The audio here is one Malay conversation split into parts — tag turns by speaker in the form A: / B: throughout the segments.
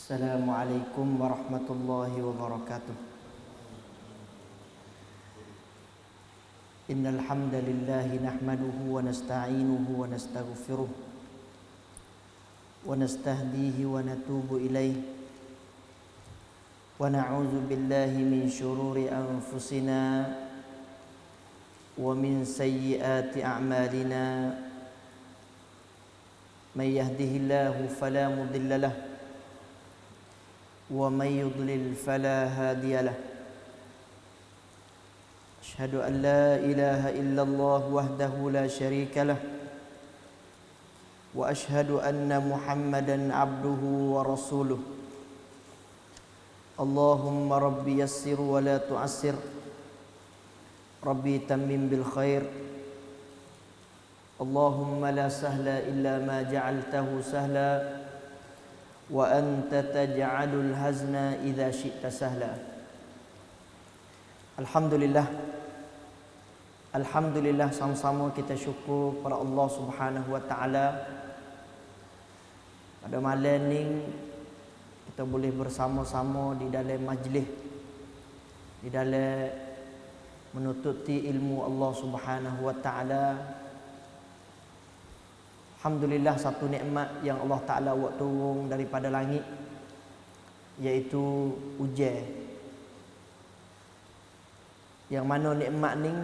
A: Assalamualaikum warahmatullahi wabarakatuh. Innal hamdalillah nahmaduhu wa nasta'inuhu wa nastaghfiruh wa nastahdihi wa natubu ilaih wa na'udzu billahi min shururi anfusina wa min sayyiati a'malina. May yahdihillahu fala mudilla lahu wa may yudlil fala hadiya lahu. Asyhadu an la ilaha illallah wahdahu la syarika lah wa asyhadu anna Muhammadan abduhu wa rasuluh. Allahumma rabbi yassir wa la tu'assir, rabbi tammim bil khair. Allahumma la sahla illa ma ja'altahu sahla wa anta taj'alul hazna idza syi'ta sahla. Alhamdulillah, sama-sama kita syukur pada Allah Subhanahu wa taala. Pada malam ni kita boleh bersama-sama di dalam majlis, di dalam menututi ilmu Allah Subhanahu wa taala. Alhamdulillah, satu nikmat yang Allah Taala buat turun daripada langit, iaitu hujan. Yang mana nikmat ni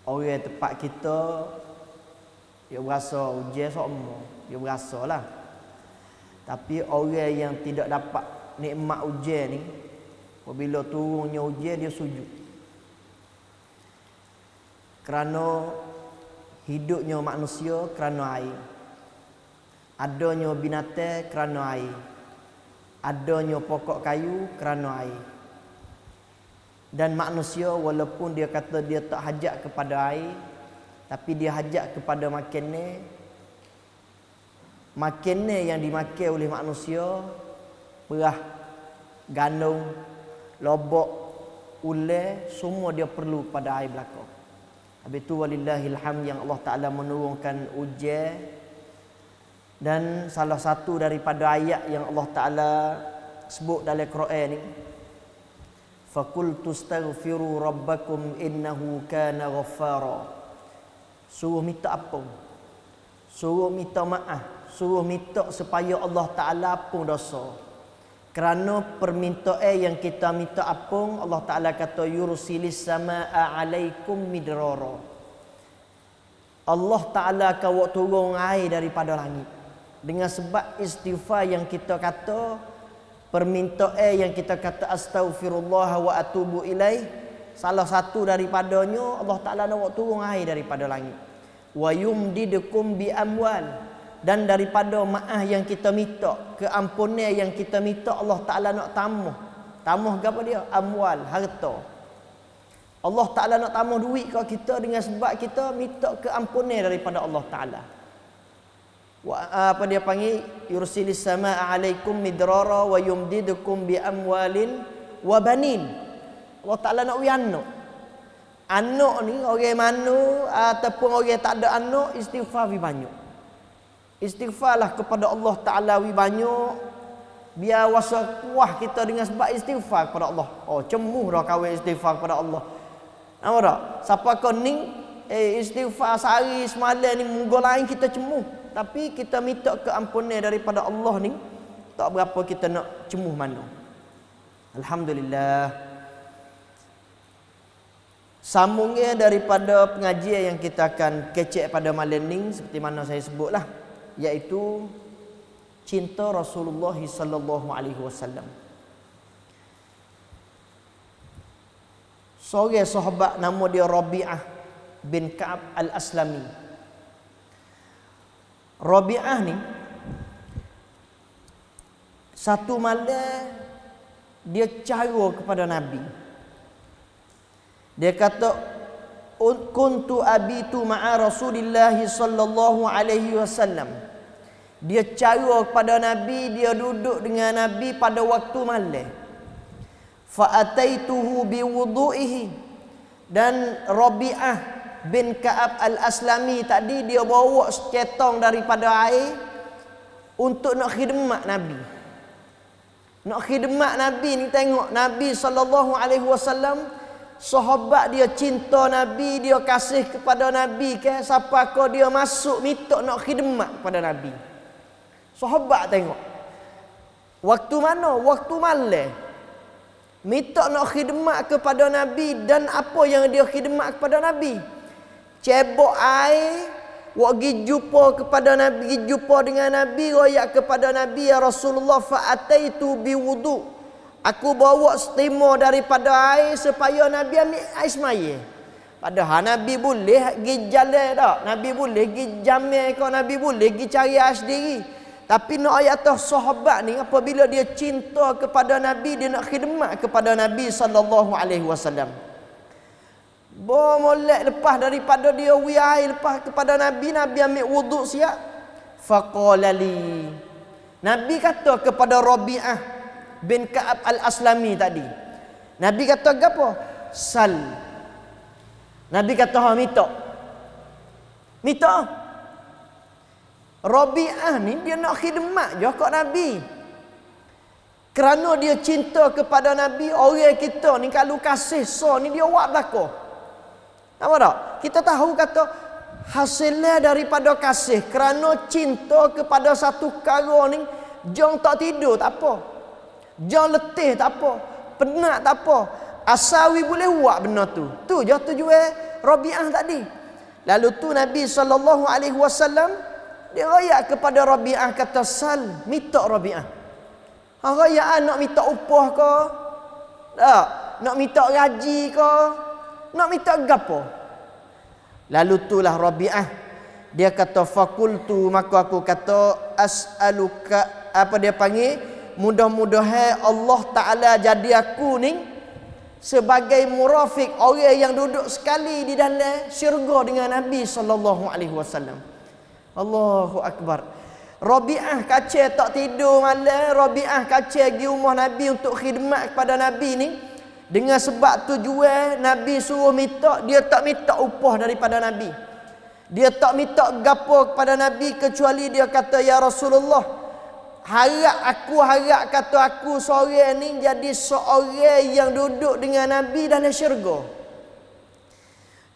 A: orang tempat kita dia berasa hujan semua, dia berasalah. Tapi orang yang tidak dapat nikmat hujan ni, apabila turunnya hujan dia sujud. Kerana hidupnya manusia kerana air, adanya binatang kerana air, adanya pokok kayu kerana air. Dan manusia walaupun dia kata dia tak hajat kepada air, tapi dia hajat kepada makanan. Makanan yang dimakan oleh manusia, beras, gandum, lobak, ular, semua dia perlu pada air belaka. Habis tu walillahil hamd yang Allah Ta'ala menurunkan hujan. Dan salah satu daripada ayat yang Allah Ta'ala sebut dalam Quran ni, faqultu astaghfiru rabbakum innahu kana ghaffara. Suruh minta ampun, suruh minta maaf, suruh minta supaya Allah Ta'ala ampun dosa. Kerana permintaan yang kita minta ampun, Allah Ta'ala kata yursilis samaa alaikum midrara. Allah Ta'ala akan buat turun air daripada langit. Dengan sebab istighfar yang kita kata, permintaan yang kita kata astaghfirullah wa atubu ilaih, salah satu daripadanya Allah Ta'ala nak buat turun air daripada langit. Wa yumdidukum bi amwal. Dan daripada maaf yang kita minta, keampunan yang kita minta, Allah Ta'ala nak tambah. Tambah apa dia? Amwal, harta. Allah Ta'ala nak tambah duit kat kita dengan sebab kita minta keampunan daripada Allah Ta'ala. Apa dia panggil? Yursilis samaa alaikum midrara wa yumdidukum bi amwalin wa banin. Allah Ta'ala nak beri anak. Anak ni orang mana ataupun orang tak ada anak, istighfar banyak. Istighfarlah kepada Allah Ta'ala banyak. Biar wasa kuah kita dengan sebab istighfar kepada Allah. Oh, cemuh dah kawin istighfar kepada Allah. Nampak tak? Siapa kau ni istighfar sehari semalam ni, minggu lain kita cemuh. Tapi kita minta keampunan daripada Allah ni, tak berapa kita nak cemuh mana. Alhamdulillah. Sambungnya daripada pengajian yang kita akan kecek pada malam ni, seperti mana saya sebutlah, iaitu cinta Rasulullah sallallahu alaihi wasallam. Seorang sahabat nama dia Rabi'ah bin Ka'ab al-Aslami. Rabi'ah ni satu malam dia cara kepada Nabi. Dia kata, kuntu abitu ma'a Rasulillah sallallahu alaihi wasallam. Dia cara kepada Nabi, dia duduk dengan Nabi pada waktu malam. Fa ataituhu bi wudu'ihi. Dan Rabi'ah bin Ka'ab al-Aslami tadi dia bawa seketong daripada air, untuk nak khidmat Nabi. Nak khidmat Nabi ni, tengok Nabi SAW, sahabat dia cinta Nabi, dia kasih kepada Nabi ke, siapa kau dia masuk minta nak khidmat kepada Nabi. Sahabat tengok. Waktu mana? Waktu malam. Minta nak khidmat kepada Nabi, dan apa yang dia khidmat kepada Nabi? Cebok air, wak gi jumpa kepada Nabi, gi jumpa dengan Nabi, royak kepada Nabi, ya Rasulullah, fa ataitu bi wudu. Aku bawa stima daripada air supaya Nabi ambil air semaya. Padahal Nabi boleh gi jalan tak? Nabi boleh gi jamai kau, Nabi boleh gi cari air sendiri. Tapi nak ayat sahabat ni, apabila dia cinta kepada Nabi, dia nak khidmat kepada Nabi SAW. Molek lepas daripada dia air lepas kepada Nabi, Nabi ambil wuduk siap. Faqala li, Nabi kata kepada Rabi'ah bin Ka'ab al-Aslami tadi. Nabi kata apa? Sal. Nabi kata minta. Minta. Rabi'ah ni dia nak khidmat je kat Nabi. Kerana dia cinta kepada Nabi, orang kita ni kalau kasih ni dia buat belaka. Nampak tak? Kita tahu kata hasilnya daripada kasih kerana cinta kepada satu perkara ni, jang tak tidur tak apa. Jang letih tak apa. Penat tak apa. Asawi boleh buat benda tu. Tu je tujuan Rabi'ah tadi. Lalu tu Nabi SAW dia royak kepada Rabi'ah, kata sal, minta Rabi'ah. Royak nak minta upah ke? Tak. Nak minta gaji ke? Nak minta gapo? Lalu itulah Rabi'ah dia kata fakultu, maka aku kata as'aluka, apa dia panggil, mudah-mudahan Allah Ta'ala jadi aku ni sebagai murafik, orang yang duduk sekali di dalam syurga dengan Nabi SAW. Allahu Akbar. Rabi'ah kacau tak tidur malam, Rabi'ah kacau pergi rumah Nabi untuk khidmat kepada Nabi ni. Dengan sebab tujuan Nabi suruh minta, dia tak minta upah daripada Nabi. Dia tak minta gapo kepada Nabi, kecuali dia kata, ya Rasulullah, harap kata aku seorang ni jadi seorang yang duduk dengan Nabi dalam syurga.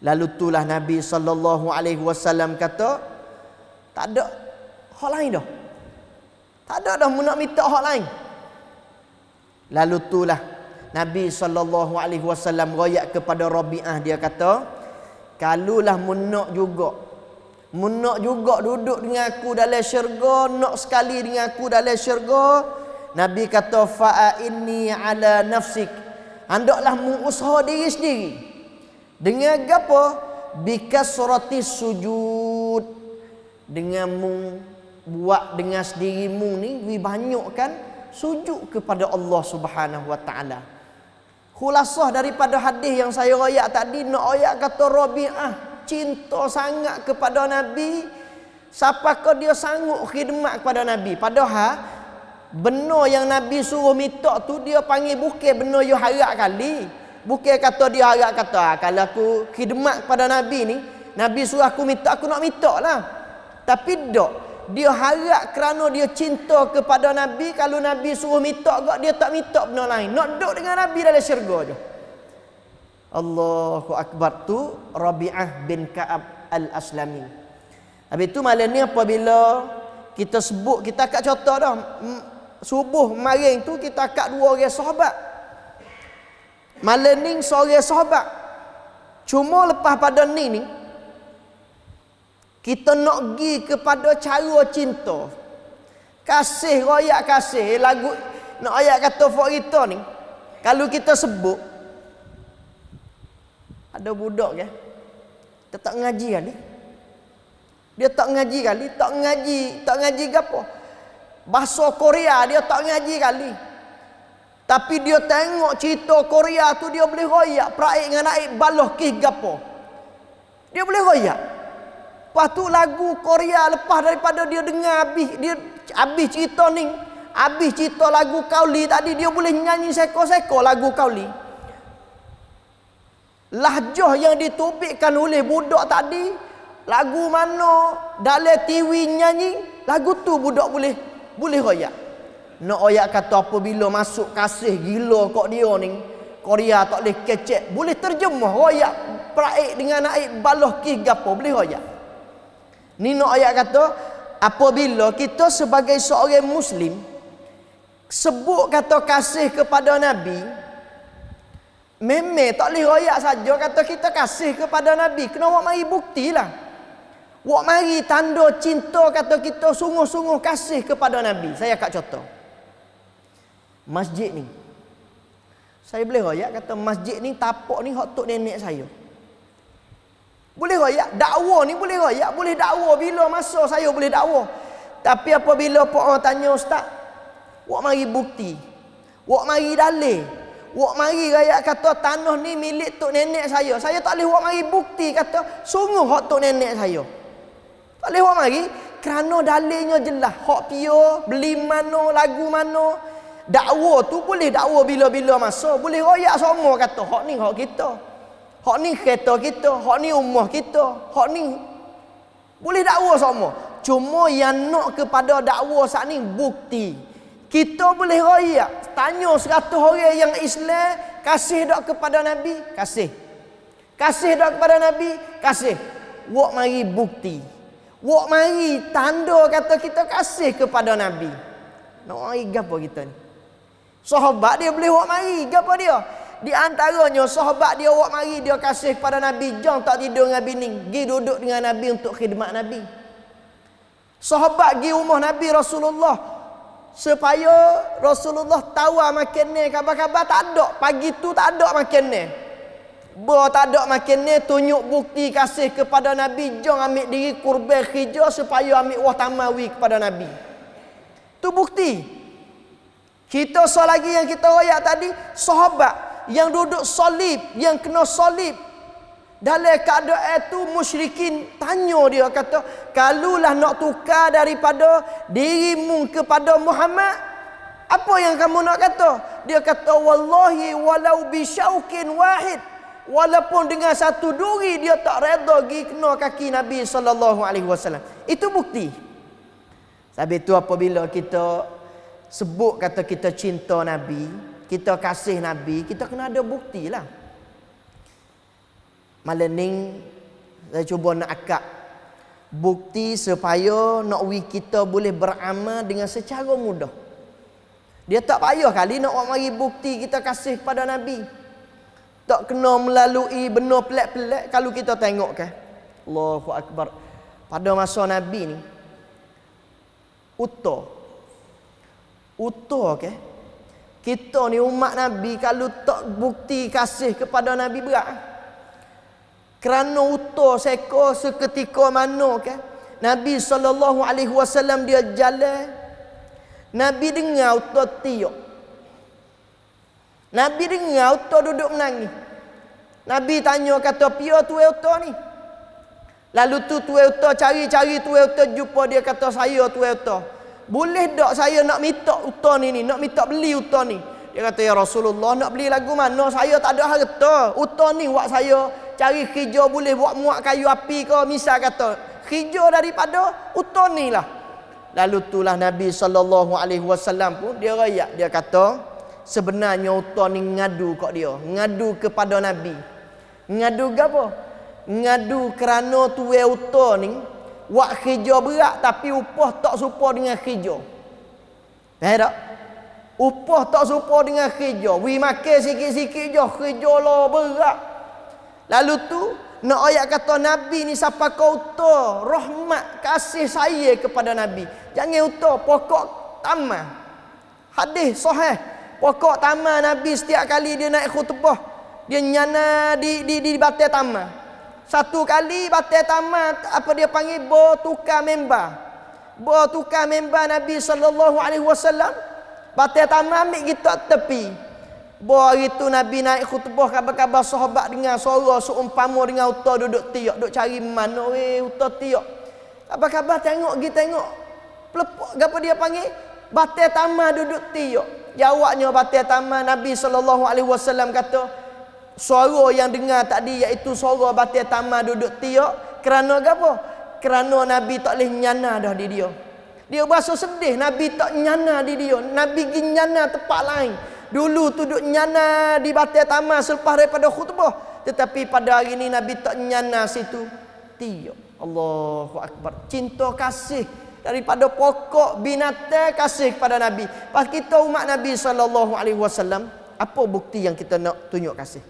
A: Lalu itulah Nabi SAW kata, tak ada hak lain dah. Tak ada dah nak minta hak lain. Lalu itulah Nabi SAW royak kepada Rabi'ah, dia kata, kalulah munak juga duduk dengan aku dalam syurga, nak sekali dengan aku dalam syurga. Nabi kata, fa'inni ala nafsik, hendaklah mu usaha diri sendiri. Dengan apa? Bikasrati sujud, dengan mu buat dengan sendirimu ni banyakkan sujud kepada Allah Subhanahu wa taala. Khulasah daripada hadis yang saya royak tadi, nak royak kata Rabi'ah cinta sangat kepada Nabi, siapakah dia sanggup khidmat kepada Nabi. Padahal benda yang Nabi suruh minta tu dia panggil bukan benda you harap kali. Bukan kata dia harap kata, kalau aku khidmat kepada Nabi ni, Nabi suruh aku minta, aku nak minta lah. Tapi tak, dia harap kerana dia cinta kepada Nabi. Kalau Nabi suruh minta gak, dia tak minta benda lain, nak duduk dengan Nabi dalam syurga je. Allahu Akbar. Tu Rabi'ah bin Ka'ab al-Aslami. Habis tu malam ni apabila kita sebut, kita akak contoh dah, subuh maring tu kita akak dua orang sahabat. Malam ni seorang sahabat. Cuma lepas pada ni kita nak pergi kepada cara cinta. Kasih, royak kasih. Lagu nak ayat kata fak kita ni, kalau kita sebut, ada budak ke, dia tak ngaji kali. Dia tak ngaji kali, tak ngaji gapo? Bahasa Korea dia tak ngaji kali. Tapi dia tengok cerita Korea tu, dia boleh royak praik dengan naik baloh kih gapo. Dia boleh royak. Lepas tu lagu Korea, lepas daripada dia dengar habis cerita ni, habis cerita lagu Kauli tadi, dia boleh nyanyi seko-seko lagu Kauli. Lahjah yang ditopikkan oleh budak tadi, lagu mana dalam TV nyanyi, lagu tu budak boleh Boleh royak. Nak royak kata apabila masuk kasih gila kok dia ni, Korea tak boleh kecek. Boleh terjemah royak praik dengan naik baloh kih gapo. Boleh royak. Ni nak royak kata apabila kita sebagai seorang Muslim sebut kata kasih kepada Nabi, memang tak boleh royak saja kata kita kasih kepada Nabi. Kena awak mari buktilah. Awak mari tanda cinta kata kita sungguh-sungguh kasih kepada Nabi. Saya kat contoh. Masjid ni. Saya boleh royak kata masjid ni tapak ni hak tok nenek saya. Boleh royak. Dakwa ni boleh royak. Boleh dakwa bila masa saya boleh dakwa. Tapi apabila pak orang tanya ustaz, awak mari bukti. Awak mari dalil. Awak mari rakyat kata tanah ni milik tok nenek saya. Saya tak boleh awak mari bukti kata sungguh hak tok nenek saya. Tak boleh awak mari kerana dalilnya jelas. Hak pio, beli mana, lagu mana. Dakwa tu boleh dakwa bila-bila masa. Boleh royak semua kata hak ni hak kita. Hak ni kereta kita, hak ni rumah kita, hak ni boleh dakwa semua. Cuma yang nak kepada dakwa saat ni bukti. Kita boleh royak, tanya 100 orang yang Islam, kasih dak kepada Nabi? Kasih. Kasih dak kepada Nabi? Kasih. Wak mari bukti. Wak mari tanda kata kita kasih kepada Nabi. Nak mari gapo kita ni? Sahabat dia boleh wak mari, gapo dia? Di antaranya sahabat dia wak mari dia kasih kepada Nabi, jangan tak tidur dengan bini, pergi duduk dengan Nabi untuk khidmat Nabi. Sahabat pergi rumah Nabi Rasulullah supaya Rasulullah tawar makan ni, khabar-khabar tak ada, pagi tu tak ada makan ni. Tak ada makan ni, tunjuk bukti kasih kepada Nabi, jangan ambil diri kurban khijah supaya ambil wah tamawi kepada Nabi. Tu bukti. Kita lagi yang kita royak tadi, sahabat yang duduk salib, yang kena salib. Dalam keadaan itu musyrikin tanya dia kata, kalulah nak tukar daripada dirimu kepada Muhammad, apa yang kamu nak kata? Dia kata wallahi walau bisyaukin wahid, walaupun dengan satu duri dia tak reda pergi kena kaki Nabi sallallahu alaihi wasallam. Itu bukti. Sebab itu apabila kita sebut kata kita cinta Nabi, kita kasih Nabi, kita kena ada bukti lah. Malaning saya cuba nak akak bukti supaya nak kita boleh beramal dengan secara mudah. Dia tak payah kali nak mari bukti kita kasih kepada Nabi. Tak kena melalui benda pelik-pelik. Kalau kita tengok kan, Allahu Akbar, pada masa Nabi ni uta ke, kita ni umat Nabi kalau tak bukti kasih kepada Nabi berat. Kerana uta seko seketika mana ke, Nabi SAW dia jalan, Nabi dengar uta tiup. Nabi dengar uta duduk menangis. Nabi tanya kata, "Pia tuai uta ni?" Lalu tuai uta cari-cari tuai uta, jumpa dia kata, "Saya tuai uta. Boleh tak saya nak minta uta ni, nak minta beli uta ni?" Dia kata, "Ya Rasulullah, nak beli lagu mana? Saya tak ada harta. Uta ni buat saya cari kerja, boleh buat muat kayu api ke, misal kata kerja daripada uta ni lah." Lalu itulah Nabi SAW pun dia rayak, dia kata sebenarnya uta ni ngadu kat dia, ngadu kepada Nabi. Ngadu ke apa? Ngadu kerana tuai uta ni buat kerja berat tapi upah tak serupa dengan kerja. Faham tak? Upah tak serupa dengan kerja. Wi makan sikit-sikit je, kerja lah berat. Lalu tu nak ayat kata Nabi ni siapa kau uta, rahmat kasih saya kepada Nabi. Jangan uta pokok tamah. Hadis sahih. Pokok tamah Nabi setiap kali dia naik khutbah, dia nyana di batai tamah. Satu kali batai tamah apa dia panggil tukar member. Tukar member Nabi SAW. Batai tamah ambil kita tepi. Hari tu Nabi naik khutbah, kabar-kabar sahabat dengar suara seumpama dengan uta duduk tiak, duduk cari mana uta tiak. Kabar-kabar tengok pelepok apa dia panggil? Batai tamah duduk tiak. Jawabnya batai tamah, Nabi SAW kata, suara yang dengar tadi iaitu suara batai tamah duduk tiak. Kerana apa? Kerana Nabi tak boleh nyana dah di dia. Dia berasa sedih. Nabi tak nyana di dia. Nabi pergi nyana tempat lain. Dulu tu duduk nyana di batai taman selepas daripada khutbah. Tetapi pada hari ini Nabi tak nyana situ. Tiap. Allahu Akbar. Cinta kasih daripada pokok binatang kasih kepada Nabi. Pas kita umat Nabi SAW, apa bukti yang kita nak tunjuk kasih?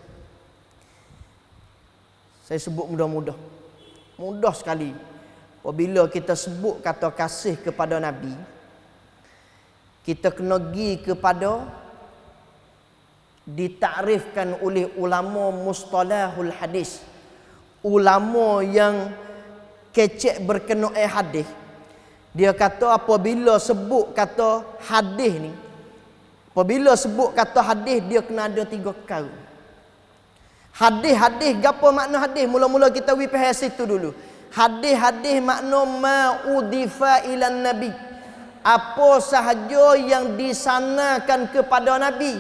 A: Saya sebut mudah-mudah. Mudah sekali. Apabila kita sebut kata kasih kepada Nabi, kita kena pergi kepada ditakrifkan oleh ulama mustalahul hadis, ulama yang kecek berkenaan hadis. Dia kata apabila sebut kata hadis ni, apabila sebut kata hadis, dia kena ada 3 perkara. Hadis, gapo makna hadis? Mula-mula kita faham situ dulu. Hadis makna ma'udifa ilan nabi. Apa sahaja yang disanakan kepada Nabi.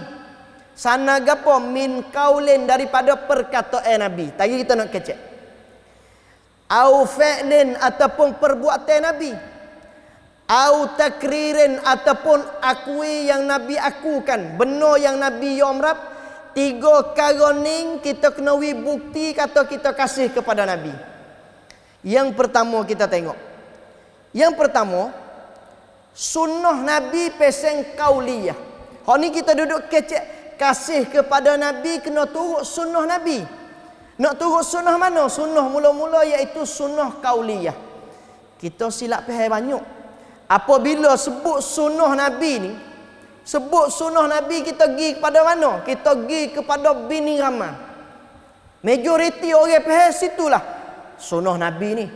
A: Sana gapo? Min kaulin, daripada perkataan Nabi. Tadi kita nak kecek. Au fa'lin, ataupun perbuatan Nabi. Au takririn, ataupun akui yang Nabi akukan. Benar yang Nabi yomrap. 3 perkara ni kita kena bukti kata kita kasih kepada Nabi. Yang pertama kita tengok. Yang pertama, sunnah Nabi peseng kauliyah. Hak ni kita duduk kecek. Kasih kepada Nabi kena turut sunnah Nabi. Nak turut sunnah mana? Sunnah mula-mula iaitu sunnah kauliyah. Kita silap faham banyak. Apabila sebut sunnah Nabi ni, sebut sunnah Nabi, kita pergi kepada mana? Kita pergi kepada bini ramai. Majoriti orang faham situlah sunnah Nabi ni.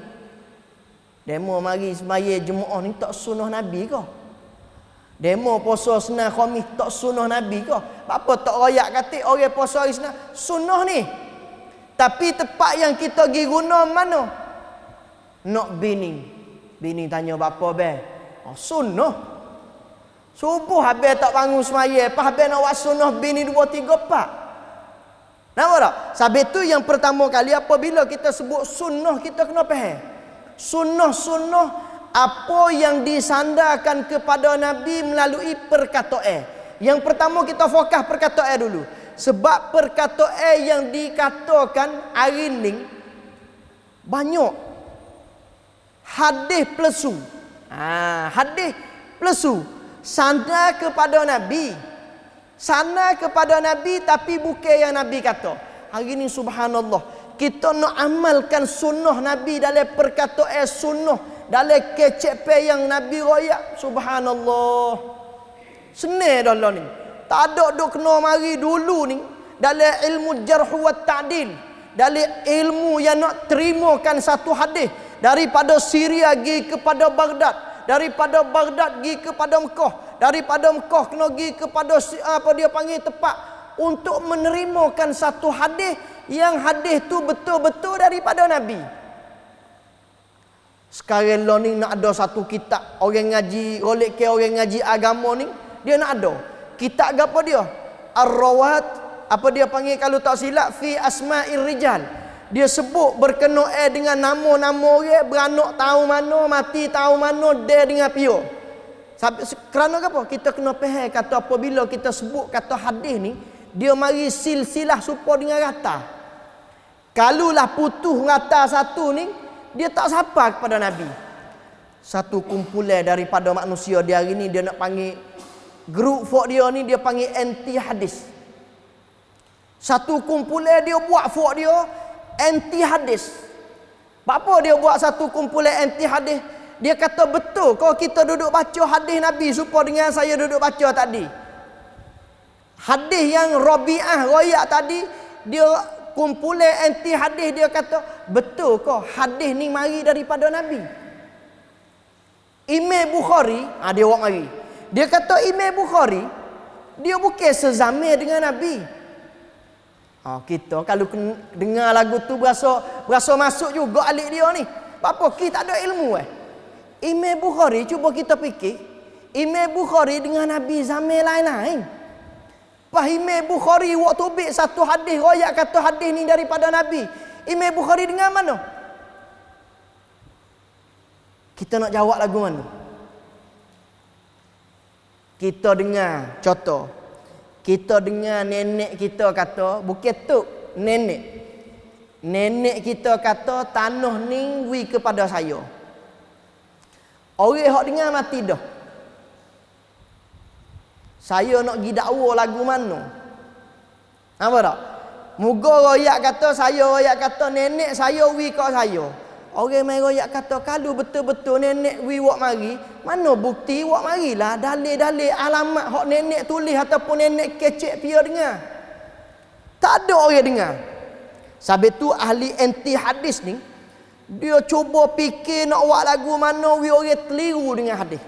A: Demo mari sembahyang jemaah ni tak sunnah Nabi ke? Demo puasa Senin Khamis tak sunnah Nabi ke? Apa tak royak kata orang puasa hari Senin sunnah ni? Tapi tempat yang kita pergi guna mana? Nak bini. Bini tanya bapa be? Oh, sunnah. Subuh habis tak bangun sembahyang, pas habis nak buat sunnah bini 2 3 4. Nampak tak? Sebab tu yang pertama kali apabila kita sebut sunnah, kita kena faham. Sunnah apa yang disandarkan kepada Nabi melalui perkataan. Yang pertama kita fokus perkataan dulu. Sebab perkataan yang dikatakan hari ni banyak. Hadis plesu. Hadis plesu. Sandar kepada Nabi. Sana kepada Nabi tapi bukan yang Nabi kata. Hari ni subhanallah, kita nak amalkan sunnah Nabi dalam perkataan sunnah, dalam kecepe yang Nabi royak. Subhanallah. Senang dah lah ni. Tak ada duk kena mari dulu ni dalam ilmu jarh wa ta'dil, dalam ilmu yang nak terimakan satu hadis daripada Syria pergi kepada Baghdad, daripada Baghdad pergi kepada Mekah, daripada Mekah kena pergi kepada apa dia panggil tempat untuk menerimakan satu hadis yang hadis tu betul-betul daripada Nabi. Sekarang lo ni nak ada satu kitab orang ngaji, golek ke orang ngaji agama ni, dia nak ada kitab apa dia? Ar-Rawat, apa dia panggil kalau tak silap, fi asma'ir rijal. Dia sebut berkenaan dengan nama-nama orang, beranak tahu mana, mati tahu mana, dia dengan pio. Kerana apa? Kita kena faham kata apabila kita sebut kata hadis ni, dia mari silsilah supaya dengan rata. Kalulah putus rata satu ni, dia tak sapa kepada Nabi. Satu kumpulan daripada manusia di hari ni, dia nak panggil grup fok dia ni, dia panggil anti hadis. Satu kumpulan dia buat fok dia anti hadis. Apa dia buat satu kumpulan anti hadis? Dia kata betul kalau kita duduk baca hadis Nabi supaya dengan saya duduk baca tadi. Hadis yang Rabi'ah royak tadi, dia kumpulan anti hadis, dia kata betul kau hadis ni mari daripada Nabi. Imam Bukhari, dia buat mari. Dia kata Imam Bukhari dia bukan sezaman dengan Nabi. Kita kalau dengar lagu tu berasa masuk juga alik dia ni. Apa kita tak ada ilmu Imam Bukhari, cuba kita fikir, Imam Bukhari dengan Nabi zaman lain-lain. Pas Imam Bukhari waktu ambil satu hadis royak kata hadis ni daripada Nabi, Imam Bukhari dengan mana? Kita nak jawab lagu mana? Kita dengar contoh. Kita dengar nenek kita kata, bukan tu nenek. Nenek kita kata tanah ni wi kepada saya. Orang hak dengar mati dah. Saya nak pergi dakwa lagu mana? Apa tak? Muga royak kata, saya royak kata nenek saya wi kat saya. Orang main royak kata kalau betul-betul nenek wi wak mari, mana bukti wak marilah, dalil-dalil alamat hak nenek tulis ataupun nenek kecek pia dengar. Tak ada orang dengar. Sebab tu ahli anti hadis ni dia cuba fikir nak buat lagu mana wi orang keliru dengan hadis.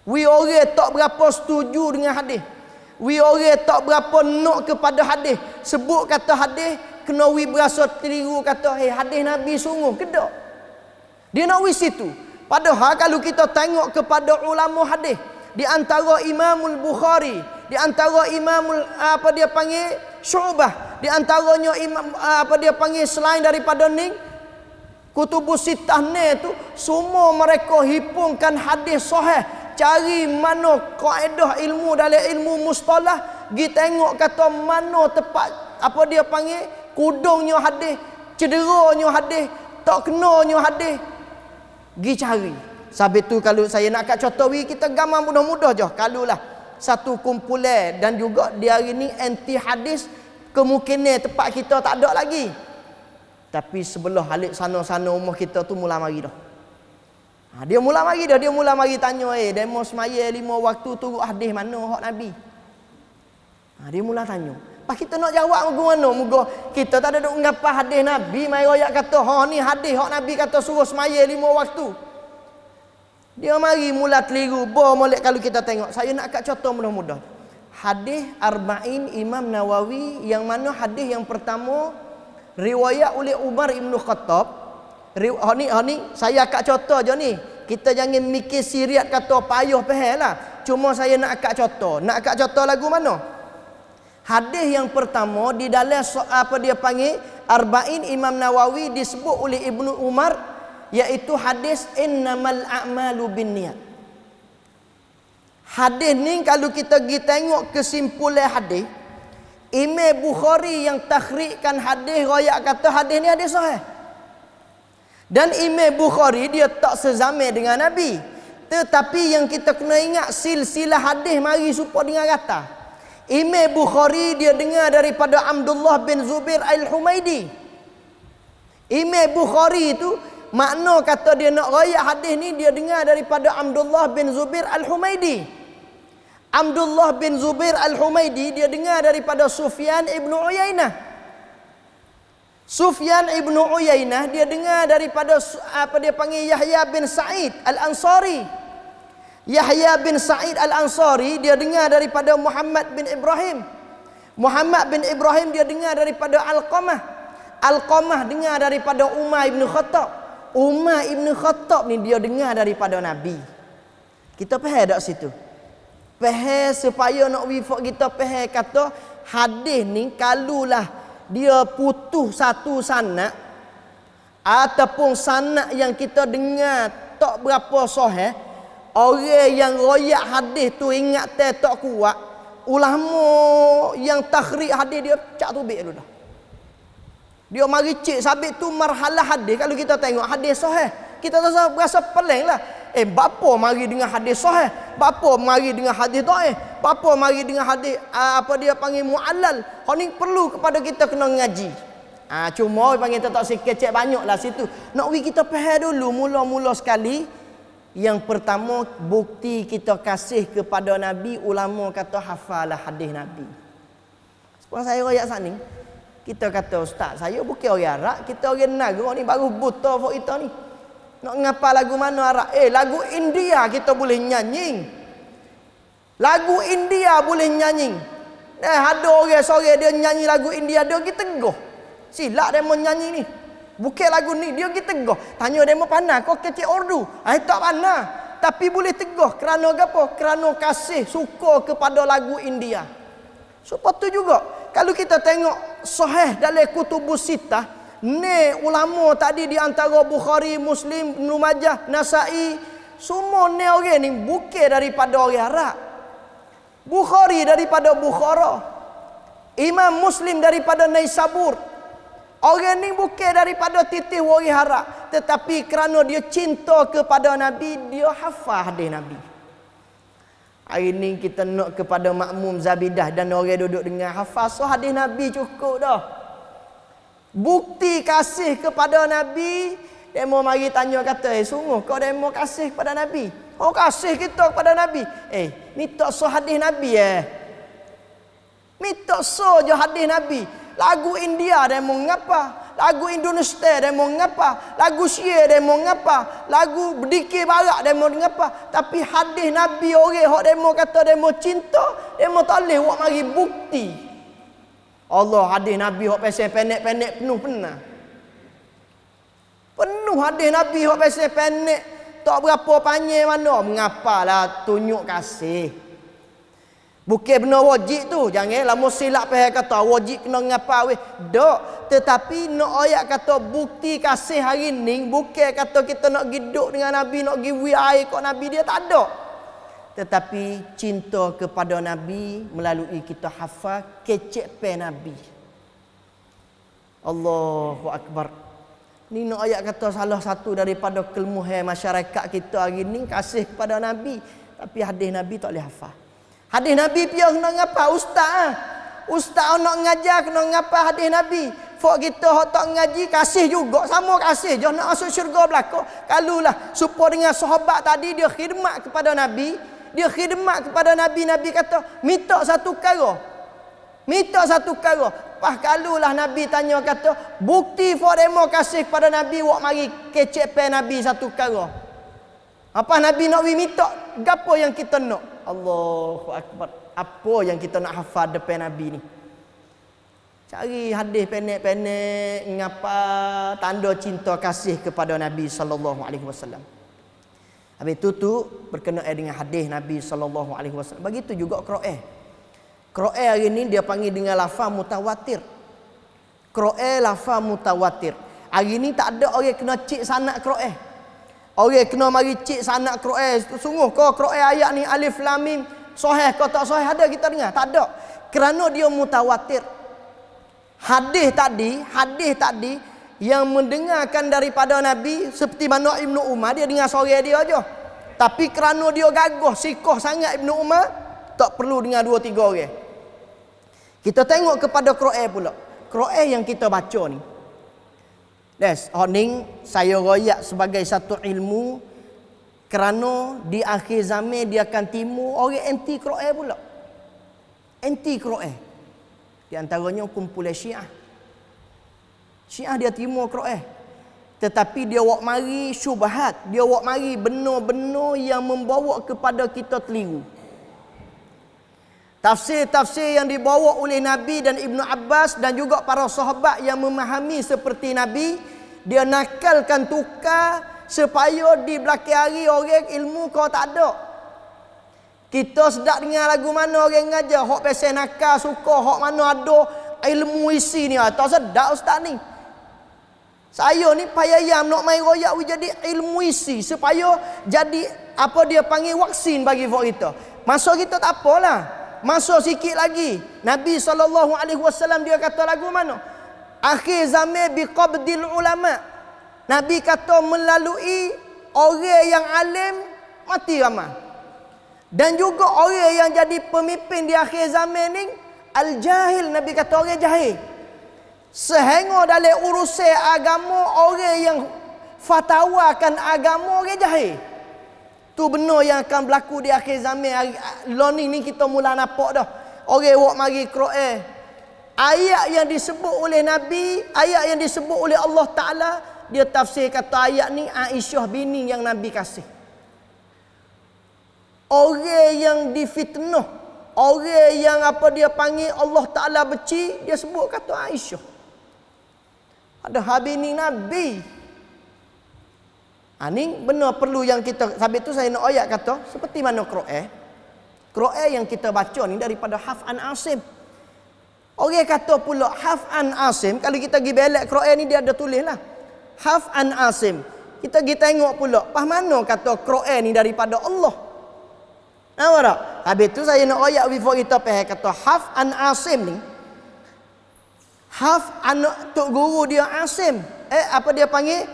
A: Wi orang tak berapa setuju dengan hadis. Wi orang tak berapa nak kepada hadis. Sebut kata hadis kena wi berasa keliru kata hadis Nabi sungguh kedak. Dia nak wi situ. Padahal kalau kita tengok kepada ulama hadis, di antara Imamul Bukhari, di antara Imamul apa dia panggil Syu'bah, di antaranya imam apa dia panggil selain daripada ni Kutubus Sittah ni tu semua mereka hipungkan hadis sahih. Cari mana kaedah ilmu dalam ilmu mustalah, gi tengok kata mana tepat apa dia panggil kudungnya hadis, cederanya hadis, tak kenanya hadis, gi cari. Sebab tu kalau saya nak kat contoh kita gambar mudah-mudah je. Kalulah satu kumpulan dan juga di hari ni anti hadis, kemungkinan tempat kita tak ada lagi. Tapi sebelah halik sana-sana rumah kita tu mula mari dah. Dia mula mari dah, dia mula mari tanya, demo semaya 5 waktu turut hadis mana hak Nabi? Dia mula tanya. Pas kita nak jawab muka mana? Muka kita tak ada duk ngapa hadis Nabi, mai royak kata, ni hadis hak Nabi kata suruh semaya 5 waktu. Dia mari mula keliru. Molek kalau kita tengok. Saya nak kat contoh mudah-mudah. Hadis Arba'in Imam Nawawi yang mana hadis yang pertama riwayat oleh Umar Ibn Khattab. Ni saya akak contoh je ni. Kita jangan mikir siriat kata payah faham lah. Cuma saya nak akak contoh. Nak akak contoh lagu mana? Hadis yang pertama di dalam apa dia panggil Arba'in Imam Nawawi disebut oleh Ibnu Umar, iaitu hadis innamal a'malu binniyat. Hadis ni kalau kita pergi tengok kesimpulan hadis, Imam Bukhari yang takhrikkan hadis royak kata hadis ni hadis sahih. Dan Imam Bukhari dia tak sezaman dengan Nabi. Tetapi yang kita kena ingat silsilah hadis mari supaya dengar kata. Imam Bukhari dia dengar daripada Abdullah bin Zubair Al-Humaidi. Imam Bukhari itu makna kata dia nak royak hadis ni dia dengar daripada Abdullah bin Zubair Al-Humaidi. Abdullah bin Zubair Al-Humaidi dia dengar daripada Sufyan ibn Uyainah. Sufyan ibnu Uyainah dia dengar daripada apa dia panggil Yahya bin Sa'id Al-Ansari. Yahya bin Sa'id Al-Ansari dia dengar daripada Muhammad bin Ibrahim. Muhammad bin Ibrahim dia dengar daripada Alqamah. Alqamah dengar daripada Umar ibn Khattab. Umar ibn Khattab ni dia dengar daripada Nabi. Kita faham tak situ? Faham supaya nak wifak kita faham kata hadis ni kalulah dia putus satu sanad ataupun sanad yang kita dengar tak berapa sahih, orang yang royak hadis tu ingat tak kuat, ulama yang takhrij hadis dia cak tubik dulu dah. Dia mari cek sabit tu marhalah hadis. Kalau kita tengok hadis sahih, kita rasa pelang lah. Bapa mari dengan hadis sahih, bapa mari dengan hadis dhaif, bapa mari dengan hadis apa dia panggil muallal. Hak ni perlu kepada kita kena ngaji. Cuma panggil tak sikit banyaklah situ. Nak kita faham dulu mula-mula sekali. Yang pertama bukti kita kasih kepada Nabi, ulama kata hafalah hadis Nabi. Sebab saya royak sat ni, kita kata ustaz, saya bukan orang Arab, kita orang negara ni baru buta for kita ni. Nak ngapa lagu mana Arab? Lagu India kita boleh nyanyi. Lagu India boleh nyanyi. Ada orang sore dia nyanyi lagu India, dia pergi teguh. Silap dia mau nyanyi ni. Bukan lagu ni, dia pergi teguh. Tanya dia mau panah, kau kecik Urdu. Tak panah. Tapi boleh teguh. Kerana apa? Kerana kasih, suka kepada lagu India. Sebab tu juga, kalau kita tengok sahih dalam Kutubus Sittah, ni ulama tadi di antara Bukhari, Muslim, Ibnu Majah, Nasa'i, semua ni orang ni bukan daripada orang Arab. Bukhari daripada Bukhara, Imam Muslim daripada Naisabur. Orang ni bukan daripada titih wari harap, tetapi kerana dia cinta kepada Nabi, dia hafal hadis Nabi. Hari ni kita nak kepada makmum Zabidah dan orang duduk dengan hafal so hadis Nabi cukup dah. Bukti kasih kepada Nabi, demo mari tanya kata, sungguh kau demo kasih kepada Nabi? Oh kasih kita kepada Nabi. Ni tak so hadis Nabi Ni tak so je hadis Nabi. Lagu India demo ngapa? Lagu Indonesia demo ngapa? Lagu Syiah demo ngapa? Lagu berdikir barat demo ngapa? Tapi hadis Nabi orang hok demo kata demo cinta, demo tak boleh buat mari bukti. Allah hadis Nabi hok pasal pendek-pendek penuh pernah. Penuh hadis Nabi hok pasal pendek tak berapa panjang mana. Mengapalah tunjuk kasih. Bukan benar wajib tu. Jangan lama silap pahal kata wajib kena ngapa weh. Dok, tetapi nak ayat kata bukti kasih hari ni bukan kata kita nak hidup dengan Nabi, nak pergi air kat Nabi, dia tak ada. Tetapi cinta kepada Nabi melalui kita hafal kecek pe Nabi. Allahu Akbar. Ni nak ayat kata salah satu daripada kelemahan masyarakat kita hari ni kasih kepada Nabi, tapi hadis Nabi tak boleh hafal. Hadis Nabi pian kena ngapa ustaz Ustaz nak ngajar kena ngapa hadis Nabi. Fok kita hok tak ngaji kasih juga sama kasih je nak masuk syurga belaka. Kalulah supaya dengan sahabat tadi dia khidmat kepada Nabi, dia khidmat kepada Nabi. Nabi kata minta satu perkara. Minta satu perkara. Pas kalulah Nabi tanya kata bukti fok demo kasih kepada Nabi wak mari kecek pe Nabi satu perkara. Apa Nabi nak minta gapo yang kita nak? Allahu Akbar. Apa yang kita nak hafal depan Nabi ni? Cari hadis pendek-pendek ngapa tanda cinta kasih kepada Nabi sallallahu alaihi wasallam. Habis tu berkenaan dengan hadis Nabi sallallahu alaihi wasallam. Begitu juga Quran. Quran hari ni dia panggil dengan lafaz mutawatir. Quran lafaz mutawatir. Hari ni tak ada orang kena cek sanad Quran. Orang kena mari cek sanad Quran. Sungguh kau Quran ayat ni alif lam mim sahih kau tak sahih ada kita dengar? Tak ada. Kerana dia mutawatir. Hadis tadi yang mendengarkan daripada Nabi seperti mana Ibnu Umar dia dengar suara dia aja. Tapi kerana dia gagah sikoh sangat Ibnu Umar tak perlu dengar 2-3 orang. Kita tengok kepada Quran pula. Quran yang kita baca ni. Honing saya royak sebagai satu ilmu kerana di akhir zaman dia akan timbul orang anti Quran pula. Anti Quran. Di antaranya kumpulan Syiah. Syiah dia timbul Quran. Tetapi dia wak mari syubhat, dia wak mari benar-benar yang membawa kepada kita keliru. Tafsir-tafsir yang dibawa oleh Nabi dan Ibnu Abbas dan juga para sahabat yang memahami seperti Nabi, dia nakalkan tukar supaya di belakang hari orang ilmu kau tak ada. Kita sedap dengar lagu mana orang ngajar hok pasal nakal suka hok mana ada ilmu isi ni tak sedap ustaz ni. Saya ni payayam nak main royak jadi ilmu isi supaya jadi apa dia panggil vaksin bagi kita. Masa kita tak apalah. Masa sikit lagi Nabi SAW dia kata lagu mana? Akhir zaman biqabdil ulama. Nabi kata melalui orang yang alim mati ramai. Dan juga orang yang jadi pemimpin di akhir zaman ni al-jahil. Nabi kata orang jahil. Sehingga dalam urusan agama orang yang fatwakan agama orang jahil. Tu benar yang akan berlaku di akhir zaman. Learning ni kita mula nampak dah. Orang wak mari Quran. Ayat yang disebut oleh Nabi, ayat yang disebut oleh Allah Ta'ala, dia tafsir kata ayat ni Aisyah bini yang Nabi kasih. Orang yang difitnah, orang yang apa dia panggil Allah Ta'ala benci, dia sebut kata Aisyah. Ada bini Nabi. Ini benar perlu yang kita, sebab itu saya nak ayat kata seperti mana Quran. Quran yang kita baca ni daripada Hafs an Asim. Orang kata pula Hafs an Asim, kalau kita pergi belak Quran ni dia ada tulis lah. Hafs an Asim. Kita pergi tengok pula pas mana kata Quran ni daripada Allah. Nampak tak? Habis tu saya nak ayat before kita faham kata Haf an Asim ni. Haf anak tok guru dia Asim. Apa dia panggil?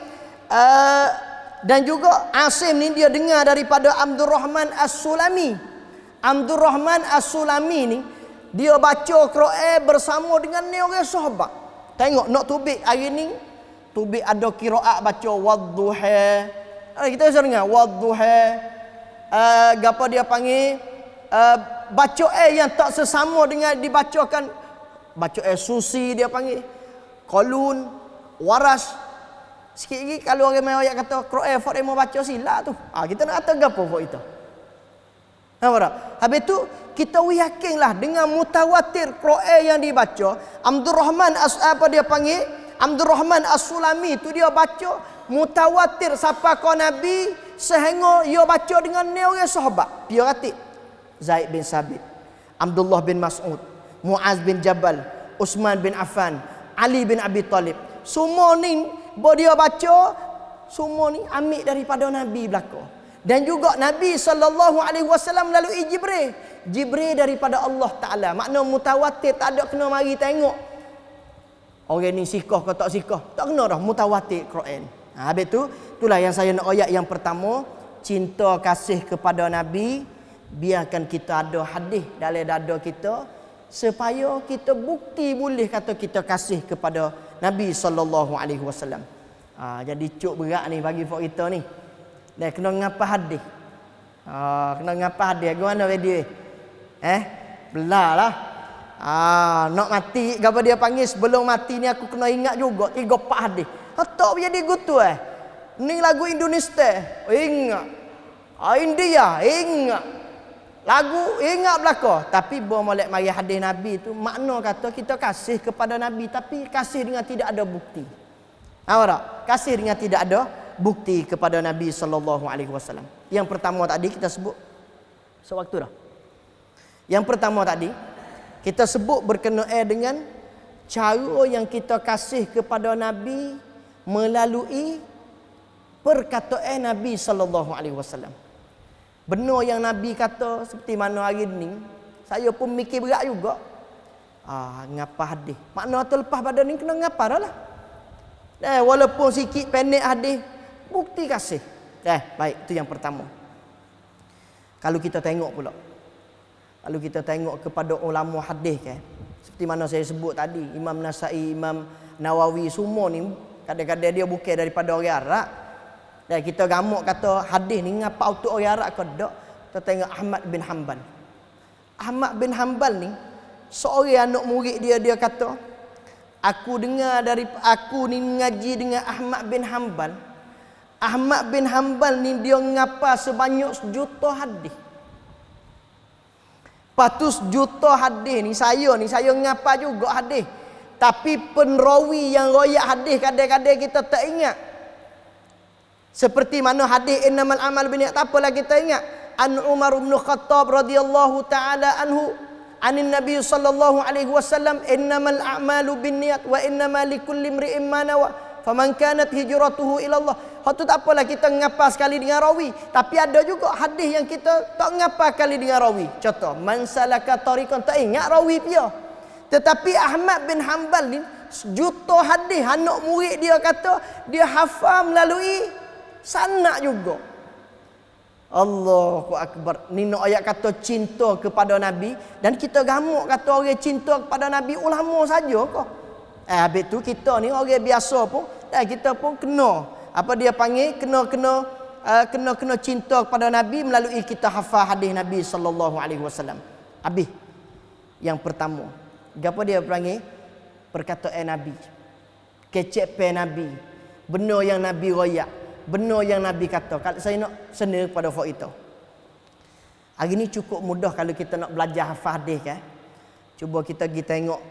A: Dan juga Asim ni dia dengar daripada Abdul Rahman As-Sulami. Abdul Rahman As-Sulami ni dia baca Quran bersama dengan ni orang sahabat. Tengok nak tubik hari ni, tubik ada qiraat baca wadduha. Kita bisa dengar wadduha. Apa dia panggil? Baca yang tak sesama dengan dibacakan. Baca susi dia panggil. Qalun, waras. Sikit lagi kalau orang main ayat kata Quran fak dia mau baca silap tu. Kita nak kata gapo fak itu. Nampak tak? Habis tu kita yakinlah dengan mutawatir Quran yang dibaca. Abdul Rahman apa dia panggil? Abdul Rahman As-Sulami tu dia baca mutawatir siapa kau Nabi sehingga dia baca dengan ni orang sahabat. Dia kata Zaid bin Sabit, Abdullah bin Mas'ud, Muaz bin Jabal, Utsman bin Affan, Ali bin Abi Talib. Semua ni dia baca, semua ni ambil daripada Nabi belaka. Dan juga Nabi SAW melalui Jibril. Jibril daripada Allah Ta'ala. Makna mutawatir, tak ada kena mari tengok orang ni sikah ke tak sikah. Tak kena dah mutawatir Quran. Habis tu, itulah yang saya nak ayat yang pertama. Cinta kasih kepada Nabi. Biarkan kita ada hadis dalam dada kita. Supaya kita bukti boleh kata kita kasih kepada Nabi SAW. Jadi cuk berat ni bagi fak kita ni. Dah kena ngapa hadis. Kena ngapa hadis. Gimana radio? Belalah. Nak mati apa dia panggil sebelum mati ni aku kena ingat juga 3-4 hadis. Tak jadi gutu Ni lagu Indonesia. Ingat. India ingat. Lagu ingat belaka. Tapi bo molek mari hadis Nabi tu makna kata kita kasih kepada Nabi tapi kasih dengan tidak ada bukti. Nampak tak? Kasih dengan tidak ada bukti kepada Nabi SAW. Yang pertama tadi kita sebut sewaktu dah. Yang pertama tadi kita sebut berkenaan dengan cara yang kita kasih kepada Nabi melalui perkataan Nabi SAW. Benar yang Nabi kata seperti mana hari ni, saya pun mikir berat juga. Ngapa hadis? Makna terlepas pada ni kena ngapa dah lah. Walaupun sikit pendek hadis, bukti kasih. Baik, itu yang pertama. Kalau kita tengok pula. Kalau kita tengok kepada ulama hadis seperti mana saya sebut tadi, Imam Nasai, Imam Nawawi semua ni kadang-kadang dia bukan daripada orang Arab. Dan kita gamak kata hadis ni ngapa untuk orang Arab ke tak? Kita tengok Ahmad bin Hanbal. Ahmad bin Hanbal ni seorang anak murid dia kata, aku ni ngaji dengan Ahmad bin Hanbal. Ahmad bin Hanbal ni dia ngapa sebanyak 1 juta hadis. Patus juta hadis ni saya ngapa juga hadis. Tapi penrawi yang royak hadis kadang-kadang kita tak ingat. Seperti mana hadis innamal amal binniyat, tak apalah kita ingat. An Umar bin Khattab radhiyallahu taala anhu anin Nabi sallallahu alaihi wasallam innamal a'malu binniyat wa innamal likulli imri'in ma nawa faman kanat hijratuhu ila Allah. Hak tu tak apalah kita ngapa sekali dengan rawi, tapi ada juga hadis yang kita tak ngapa kali dengan rawi. Contoh, man salaka tariqan, tak ingat rawi dia. Tetapi Ahmad bin Hanbal ni 1 juta hadis anak murid dia kata dia hafal melalui sanad juga. Allahu akbar. Ni nak ayat kata cinta kepada Nabi, dan kita gamuk kata orang cinta kepada Nabi ulama saja kok. Habis tu kita ni orang biasa pun kita pun kena apa dia panggil kena cinta kepada Nabi melalui kita hafal hadis Nabi sallallahu alaihi wasallam. Habis yang pertama, apa dia panggil? Perkataan Nabi. Kecepan Nabi. Benar yang Nabi royak. Benar yang Nabi kata. Kalau saya nak sena kepada fak itu. Hari ni cukup mudah kalau kita nak belajar hafal hadis Cuba kita pergi tengok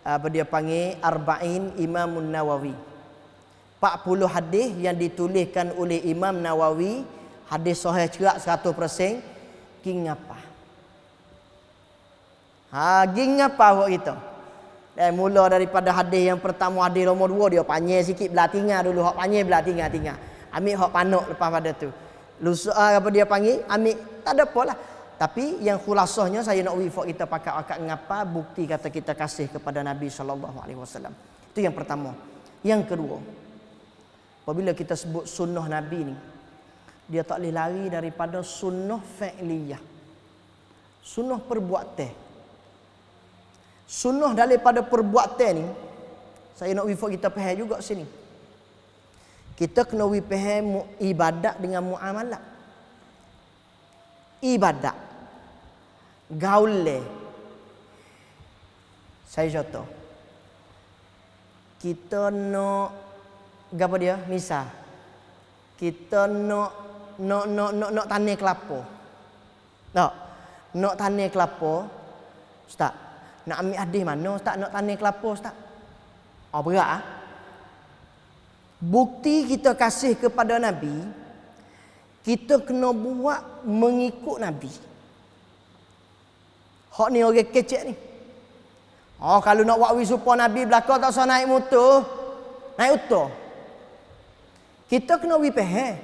A: apa dia panggil Arba'in Imam Nawawi. 40 hadis yang dituliskan oleh Imam Nawawi, hadis sahih cerak 100%. King apa? Ging apa awak kita? Mula daripada hadis yang pertama, hadis nombor 2 dia panjang sikit belah tinggal dulu. Hak panjang belah tinggal. Ambil hak panuk lepas pada tu. Lusa apa dia panggil? Ambil tak ada apalah. Tapi yang khulasahnya saya nak wifak kita pakai akak ngapa bukti kata kita kasih kepada Nabi SAW. Itu yang pertama. Yang kedua, apabila kita sebut sunnah Nabi ni, dia tak boleh lari daripada sunnah fa'liyah. Sunnah perbuatan. Sunnah daripada perbuatan ni, saya nak wifak kita faham juga sini. Kita kena faham ibadat dengan muamalah. Ibadat gaule. Saya contoh. Kita nak apa dia? Misal kita nak tanam kelapa. Nak tanam kelapa. Ustaz, nak ambil hadis mana ustaz nak tanam kelapa ustaz? Berat ah. Bukti kita kasih kepada Nabi, kita kena buat mengikut Nabi. Hak ni orang kecek ni. Kalau nak buat wisupa Nabi belakang tak usah naik motor. Naik motor. Kita kena wipeh.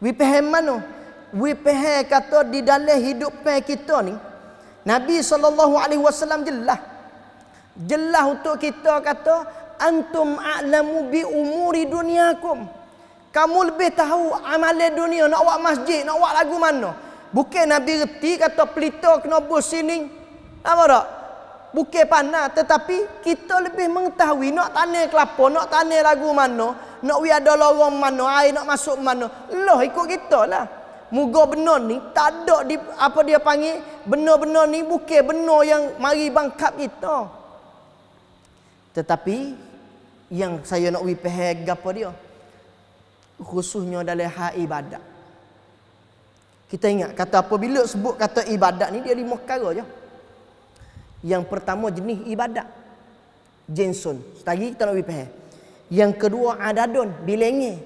A: Wipeh mana? Wipeh kata di dalam hidup kita ni, Nabi SAW jelas. Jelas untuk kita kata, antum a'lamu bi umuri dunyakum. Kamu lebih tahu amalan dunia, nak buat masjid, nak buat lagu mana. Bukan Nabi reti kata pelita kena bus sini. Apa tak? Bukan panah, tetapi kita lebih mengetahui nak tanam kelapa, nak tanam lagu mana, nak ada lorong mana, air nak masuk mana. Loh ikut kita lah. Moga benar ni tak ada di apa dia panggil, benar-benar ni bukan benar yang mari bangkap kita. Tetapi yang saya nak wipeh apa dia? Khususnya dalam hal ibadat. Kita ingat kata apabila sebut kata ibadat ni dia 5 perkara je. Yang pertama jenis ibadat. Jinsun. Setagi kita nak faham. Yang kedua adadun, bilenge.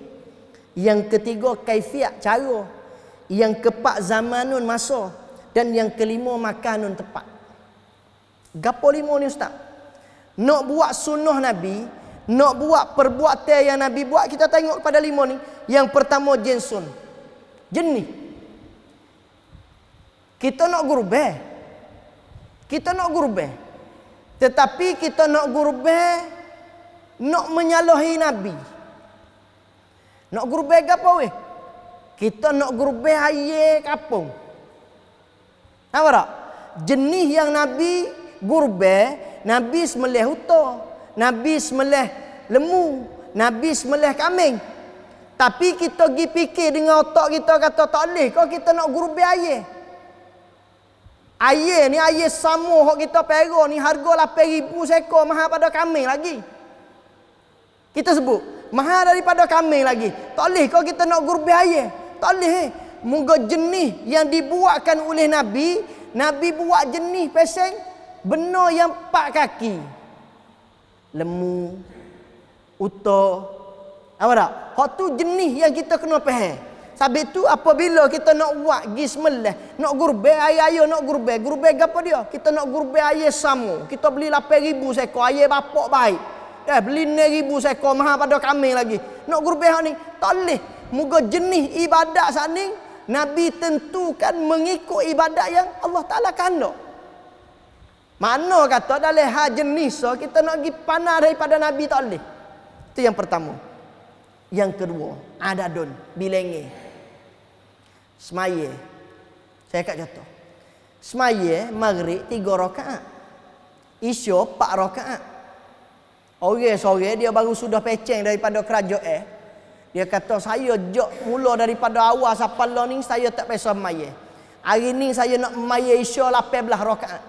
A: Yang ketiga kaifiat, cara. Yang keempat zamanun, masa. Dan yang kelima makanun, tempat. Gapo 5 ni ustaz? Nak buat sunnah Nabi, nak buat perbuatan yang Nabi buat, kita tengok pada 5 ni. Yang pertama jinsun. Jenis. Kita nak gurbeh. Kita nak gurbeh. Tetapi kita nak gurbeh nak menyalahi Nabi. Nak gurbeh apa weh? Kita nak gurbeh air kapung. Apa tak? Jenis yang Nabi gurbeh, Nabi sembelih unta, Nabi sembelih lembu, Nabi sembelih kambing. Tapi kita pergi fikir dengan otak kita kata tak boleh kau kita nak gurbeh air. Air ni air samu hok kita pera ni harga 8,000 seekor, mahal pada kambing lagi. Kita sebut mahal daripada kambing lagi. Tak boleh kau kita nak gurbeh air. Tak boleh. Moga jenis yang dibuatkan oleh Nabi, Nabi buat jenis peseng benar yang 4 kaki. Lembu, unta. Apa tak? Hak tu jenis yang kita kena faham. Sebab tu apabila kita nak buat gi sembelih, nak gurbeh air, nak gurbeh apa dia? Kita nak gurbeh air samu. Kita beli 8,000 seekor air bapak baik. Beli 9,000 seekor mahal pada kambing lagi. Nak gurbeh hak ni tak boleh. Moga jenis ibadat saat ni Nabi tentukan mengikut ibadat yang Allah Taala kandok. Mana kata dalam hal jenis so, kita nak pergi panah daripada Nabi tak boleh. Itu yang pertama. Yang kedua, adadun, bilenge. Semaya. Saya kat contoh. Semaya maghrib 3 rakaat. Isya 4 rakaat. Orang sore dia baru sudah peceng daripada kerajaan. Dia kata saya jok mula daripada awal sampai lah ni saya tak biasa semaya. Hari ni saya nak semaya Isya 18 rakaat.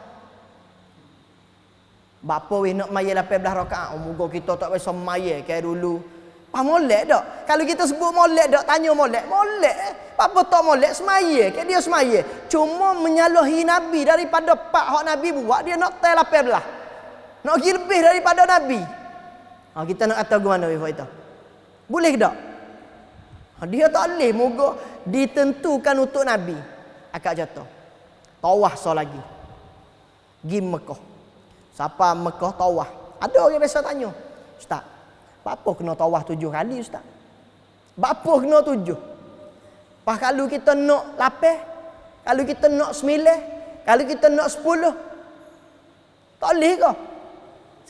A: Bapa weh nak maya 18 rakaat. Moga kita tak biasa maya kayak dulu. Molek tak? Kalau kita sebut molek tak, tanya molek. Molek. Apa tak molek semaya? Kayak dia semaya. Cuma menyalahi Nabi daripada pak hak Nabi buat, dia nak tel 18. Nak pergi lebih daripada Nabi. Kita nak kata gimana weh itu? Boleh tak? Dia tak boleh. Moga ditentukan untuk Nabi. Akak jatuh. Tawah so lagi. Gi Mekah. Siapa Mekah tawah? Ada orang biasa tanya, Ustaz, apa kena tawah 7 kali Ustaz? Apa kena 7? Pas kalau kita nak lapis, Kalau kita nak 9, kalau kita nak 10, tak boleh ke?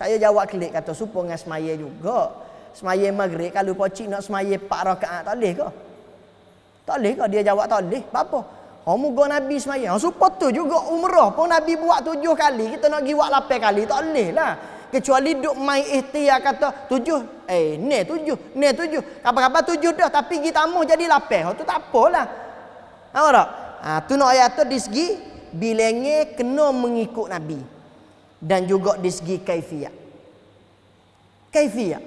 A: Saya jawab kelik kata supaya dengan semaya juga. Semaya maghrib kalau pocik nak semaya 4 rakaat tak boleh ke? Tak boleh ke? Dia jawab tak boleh. Apa? Moga Nabi semaya. Supaya tu juga umrah pun Nabi buat 7 kali, kita nak pergi buat 8 kali tak boleh lah. Kecuali duk main ikhtiar kata 7. Ni 7, ni 7. Kapan-kapan 7 dah tapi pergi tamu jadi 8. Tu tak apalah. Nampak tak? Tu nak ayat tu di segi bilangnya kena mengikut Nabi. Dan juga di segi kaifiyah. Kaifiyah.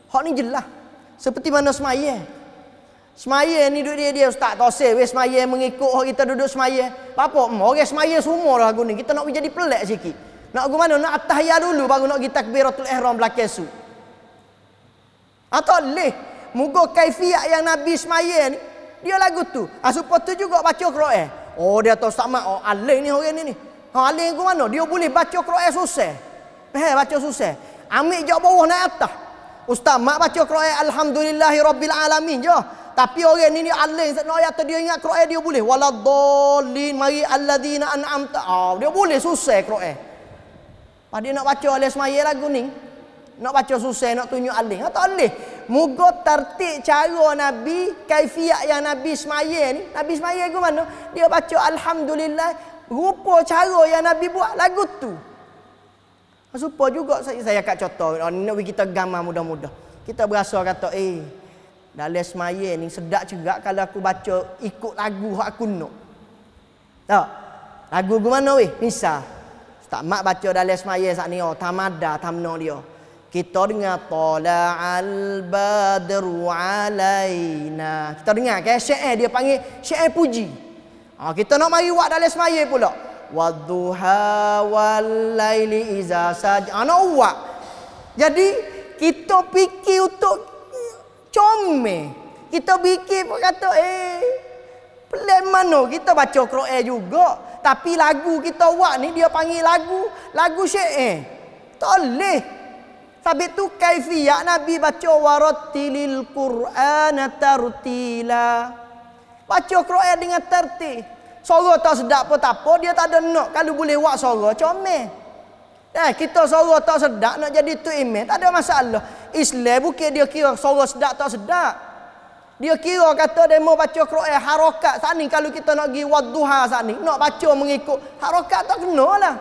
A: Hak ni jelas. Seperti mana semaya. Semaya ni duduk dia ustaz tosel weh semaya mengikut orang kita duduk semaya. Apa? Orang semaya semua lah lagu ni. Kita nak jadi pelik sikit. Nak ke mana? Nak at-tahiyah dulu baru nak kita takbiratul ihram belakang su. Atau leh. Muga kaifiyah yang Nabi semaya ni dia lagu tu. Supaya tu juga baca Quran. Oh dia tahu ustaz mak. Oh alim ni orang ni. Alim ke mana? Dia boleh baca Quran susah. Baca susah. Ambil je bawah naik atas. Ustaz mak baca Quran alhamdulillahirabbil alamin je. Tapi orang ni alim nak ayat dia ingat Quran dia boleh. Waladdallin mari alladzina an'amta. Dia boleh susah Quran. Pada nak baca oleh semaya lagu ni. Nak baca susah nak tunjuk alim. Tak boleh. Moga tertib cara Nabi, kaifiyah yang Nabi semaya ni. Nabi semaya ke mana? Dia baca alhamdulillah. Rupa cara yang Nabi buat lagu tu. Supaya juga saya kat contoh nak kita gambar mudah-mudah. Kita berasa kata dalam semaya ni sedap juga kalau aku baca ikut lagu hak aku nak. Tak? Lagu ke mana weh? Misal Ustaz mak baca dalam semaya saat ni tamada tamno dia. Kita dengar tala'al badru alaina. Kita dengar kan syair dia panggil syair puji. Kita nak mari buat dalam semaya pula. Wadduha wal laili iza saj. Nak buat. Jadi kita fikir untuk comel. Kita fikir pun kata pelan mana kita baca Quran juga. Tapi lagu kita buat ni dia panggil lagu syair. Tak boleh. Sebab tu kaifiyah Nabi baca warattilil Qur'ana tartila. Baca Quran dengan tertib. Suara tak sedap pun tak apa, dia tak ada nak. Kalau boleh buat suara comel. Kita suara tak sedap nak jadi tu imam, tak ada masalah. Islam bukan dia kira suara sedap tak sedap. Dia kira kata dia mau baca Quran harakat saat ni kalau kita nak pergi wadduha saat ni, nak baca mengikut harakat tak kena lah.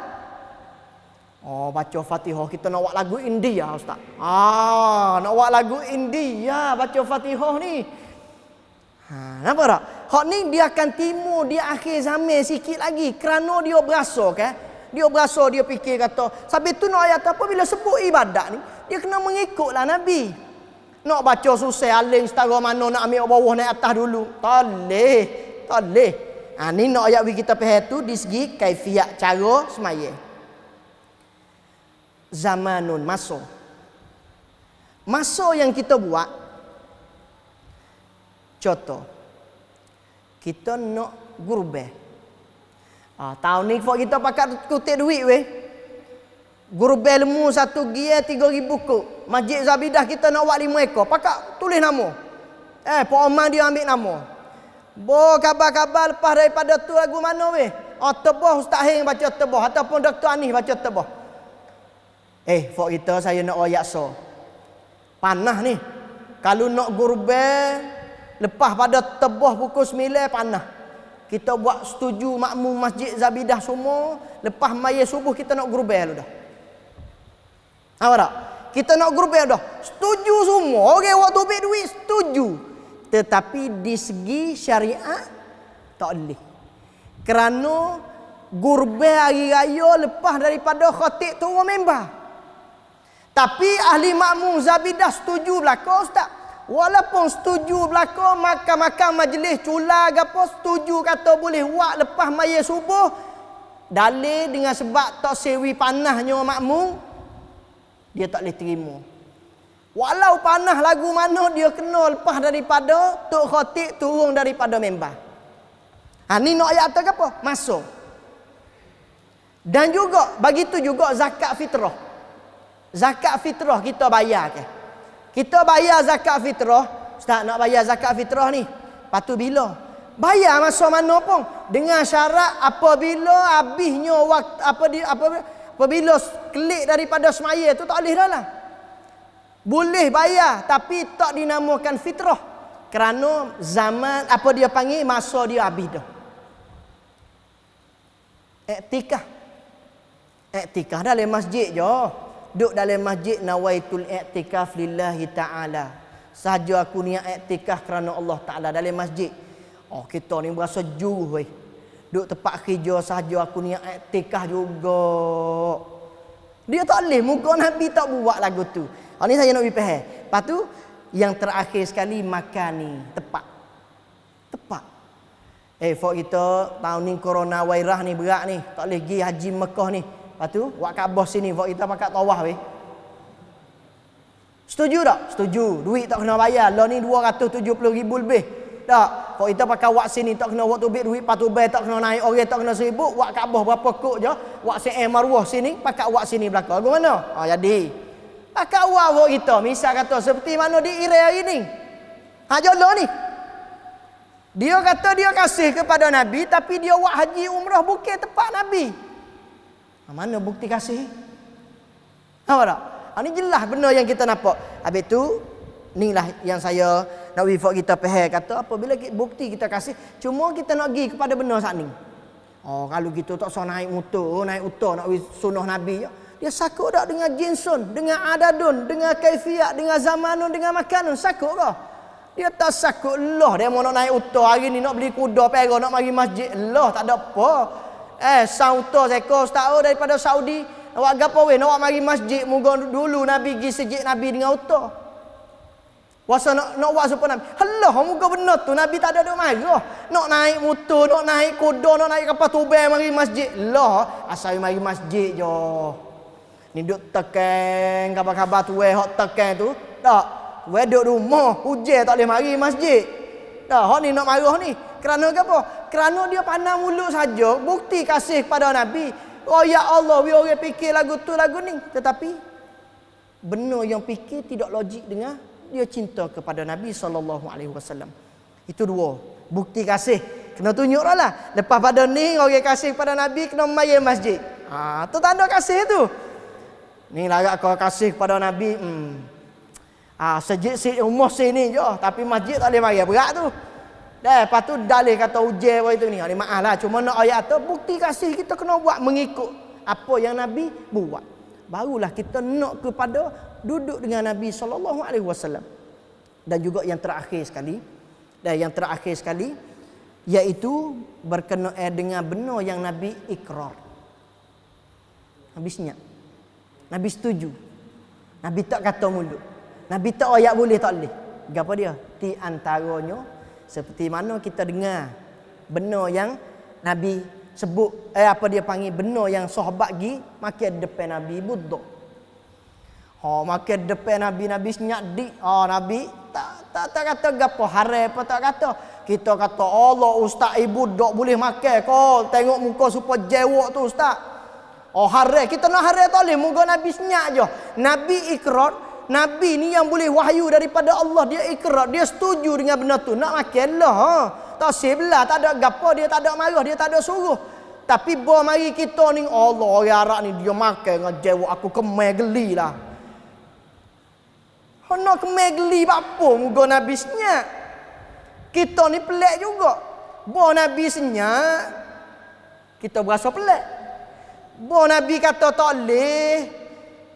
A: Baca Fatihah kita nak buat lagu India ustaz. Nak buat lagu India baca Fatihah ni. Nampak tak? Hak ni dia akan timbul di akhir zaman sikit lagi. Kerana dia berasa kan? Dia berasa dia fikir kata, sampai tu nak ayat apa bila sebut ibadat ni, dia kena mengikutlah Nabi. Nak baca susah aling setara mana nak ambil bawah naik atas dulu. Tak boleh. Tak boleh. Ni nak ayat kita faham tu di segi kaifiyah cara semaya. Zamanun masa. Masa yang kita buat contoh. Kita nak gurbeh. Tahun ni kita pakai kutip duit weh. Gurbeh lemu 1 gia 3,000 kok. Masjid Zabidah kita nak buat 5 ekor. Pakai tulis nama. Pak Omar dia ambil nama. Kabar-kabar lepas daripada tu lagu mana weh? Tebah Ustaz Heng baca tebah ataupun Dr. Anis baca tebah. Fok kita saya nak royak so. Panah ni. Kalau nak gurbeh lepas pada tebah pukul 9 panah. Kita buat setuju makmum Masjid Zabidah semua. Lepas maya subuh kita nak gurbeh lu dah. Apa tak? Kita nak gurbeh dah. Setuju semua. Orang waktu ambil duit setuju. Tetapi di segi syariat tak boleh. Kerana gurbeh hari raya lepas daripada khatib turun member. Tapi ahli makmum Zabidah setuju belaka ustaz. Walaupun setuju belaka makan-makan majlis cula gapo setuju kata boleh buat lepas maya subuh dalil dengan sebab tak sewi panahnya makmum dia tak boleh terima. Walau panah lagu mana dia kena lepas daripada tok khatib turun daripada member. Ni nak ayat apa apa? Masuk. Dan juga begitu juga zakat fitrah. Zakat fitrah kita bayar ke? Kita bayar zakat fitrah. Ustaz nak bayar zakat fitrah ni. Lepas tu bila? Bayar masa mana pun dengan syarat apabila habisnya waktu apabila klik daripada semaya tu tak boleh dah lah. Boleh bayar tapi tak dinamakan fitrah. Kerana zaman apa dia panggil masa dia habis dah. Iktikaf. Iktikaf dalam masjid je. Duduk dalam masjid nawaitul iktikaf lillahi ta'ala. Sahaja aku niat iktikaf kerana Allah Ta'ala dalam masjid. Oh kita ni berasa juruh weh. Duduk tempat kerja sahaja aku niat iktikaf juga. Dia tak boleh, muka Nabi tak buat lagu tu. Ni saya nak pergi faham. Lepas tu yang terakhir sekali makan ni tepat. Tepat. Fok kita tahun ni corona virus ni berat ni, tak boleh pergi haji Mekah ni. Lepas tu buat Kaabah sini, fok kita pakai tawaf weh. Setuju tak? Setuju. Duit tak kena bayar. Lah ni 270,000 lebih. Tak. Kalau kita pakai wak sini tak kena wak tubik duit patubay tak kena naik orang tak kena 1,000, wak Kaabah berapa kok je, wak CM Marwah sini pakai wak sini belakang. Bagaimana? Jadi pakai wak kita misal kata seperti mana di Iran hari ni. Jodoh ni. Dia kata dia kasih kepada Nabi tapi dia wak haji umrah bukan tempat Nabi. Mana bukti kasih? Apa tak? Ini jelas benda yang kita nampak. Habis tu inilah yang saya nak wifak kita faham kata apabila bukti kita kasih cuma kita nak pergi kepada benar saat ni. Oh kalau gitu tak usah naik motor, naik utar nak sunnah Nabi. Dia sakut tak dengan jinsun, dengan adadun, dengan kaifiat, dengan zamanun, dengan makanun, sakut ke? Dia tak sakut Allah dia mau nak naik utar hari ni nak beli kuda perak nak mari masjid Allah tak ada apa. Sauta seko setahun daripada Saudi. Awak gapo weh nak mari masjid moga dulu Nabi pergi sejid Nabi dengan utar. Wasa nak buat supaya Nabi. Halah, muka benar tu. Nabi tak ada marah. Nak naik motor, nak naik kuda, nak naik kapal tubel mari masjid. Lah, asal mari masjid je. Ni duk tekan khabar-khabar tu hok tekan tu. Tak. Weh duk rumah, hujan tak boleh mari masjid. Tak, hok ni nak marah ni. Kerana apa? Kerana dia pandang mulut saja, bukti kasih kepada Nabi. Oh ya Allah, we orang fikir lagu tu lagu ni. Tetapi benar yang fikir tidak logik dengan dia cinta kepada Nabi SAW. Itu dua. Bukti kasih. Kena tunjuk lah. Lepas pada ni, orang kasih kepada Nabi, kena mari masjid. Tu tanda kasih tu. Ni larat kau kasih kepada Nabi. Sejid rumah sini je. Tapi masjid tak boleh mari. Berat tu. Lepas tu dalih kata ujian itu ni. Maaf lah. Cuma nak ayat tu, bukti kasih kita kena buat mengikut apa yang Nabi buat. Barulah kita nak kepada duduk dengan Nabi SAW. Dan juga yang terakhir sekali, iaitu berkenaan dengan benar yang Nabi ikrar. Nabi senyap. Nabi setuju. Nabi tak kata mulut. Nabi tak ayat boleh tak boleh. Apa dia? Di antaranya seperti mana kita dengar benar yang Nabi sebut apa dia panggil benar yang sahabat gi makan depan Nabi budak. Makan depan Nabi senyap dik. Nabi tak kata gapo haram apa tak kata. Kita kata Allah ustaz ibu budak boleh makan kau tengok muka supaya jewok tu ustaz. Haram kita nak haram tak boleh muka Nabi senyap je. Nabi ikrar. Nabi ni yang boleh wahyu daripada Allah dia ikrar dia setuju dengan benda tu nak makan lah. Tak sebelah, tak ada gapo, dia tak ada marah, dia tak ada suruh. Tapi bawa mari kita ni, Allah orang Arab ni dia makan dengan jewok aku kemai geli lah. Nak kemai geli apa muka Nabi senyap. Kita ni pelik juga. Bawa Nabi senyap, kita berasa pelik. Bawa Nabi kata tak boleh,